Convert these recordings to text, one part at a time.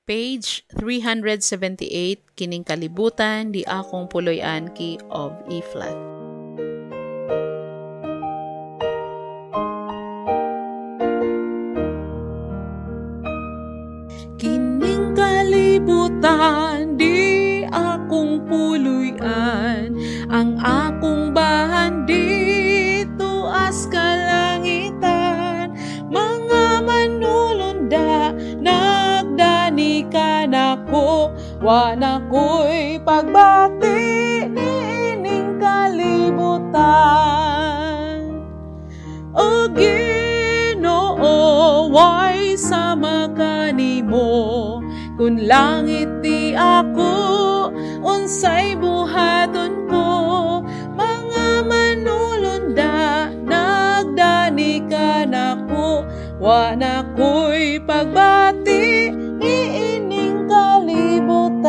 Page 378, kining kalibutan, di akong puloy-an key of E flat. Kining kalibutan, di akong puloy-an, ang akong bahan dito as kalangitan, mga manulunda, nagdani ka nako, wana ko'y pagbati nining kalibutan. O Ginoo, way sama kanimo, kun langit di ako, unsay buhaton ko, mga manulunda, nagdani ka nako, wana ko'y pagbati niining kalibutan.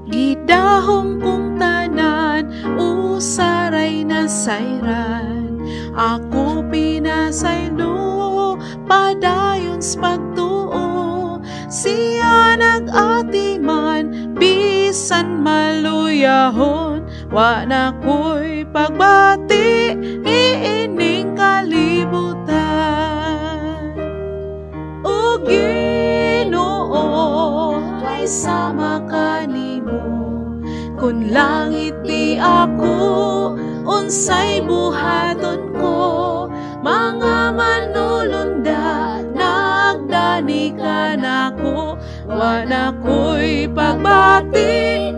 Gidahom kong tanan, usaray na sayran, ako pinasaylo, padayon pagtuo, siya nag-atiman, bisan maluyahon, wana ko'y pagbati niining kalibutan. O Ginoo, way sama kanimo, kun langit di ako, unsay buhaton ko, mga manulunda, nagdani ka nako, wana ko'y pagbati